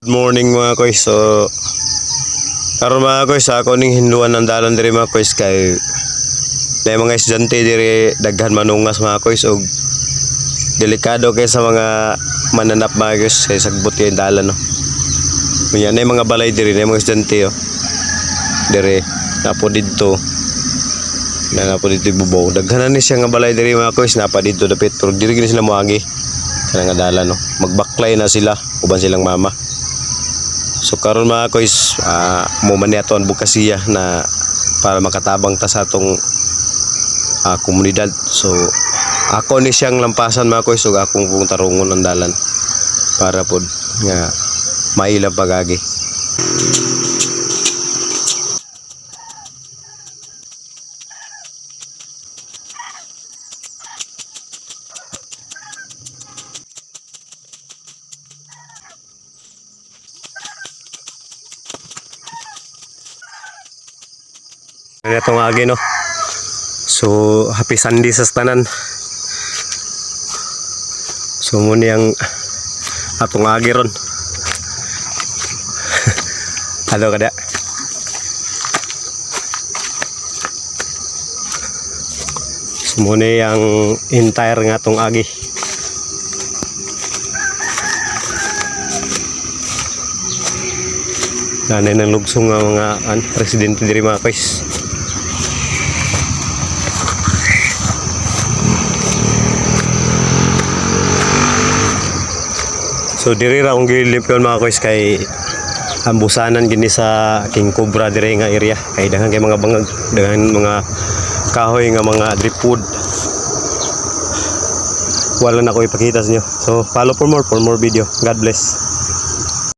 morning mga koys. So karon mga koys, ako ning hinduan ng dalan diri mga koys kay may mga estudyante diri daghan manungas mga koys og delikado kay sa mga mananap mga koys kay sagbot kay dalan no. Kunya na mga balay diri na mga estudyante diri napo didto bubaw daghan ni siya nga balay diri mga koys napa didto dapit pero diri gini sila moagi kana nga dalan no. Magbaklay na sila uban silang mama. So karon mga koys, mo man niaton bukasiya na para makatabang ta sa atong komunidad. So ako ni siyang lampasan mga koys ug akong pong tarungon ang dalan para pod nga mailang pagagi. Itong agi no. So happy Sunday sa tanan. So muna yung atong agi ron. Halo kada. So muna yung entire nga atong agi. Nanay ng lugsong nga mga presidente diri mga guys. So diri ra akong gilimpyon mga koys kay ambusanan gini sa King Cobra diri nga area kay daghan kay mga bangag, daghan mga kahoy nga mga dripwood. Wala na ko ipakita sa inyo. So follow for more video. God bless.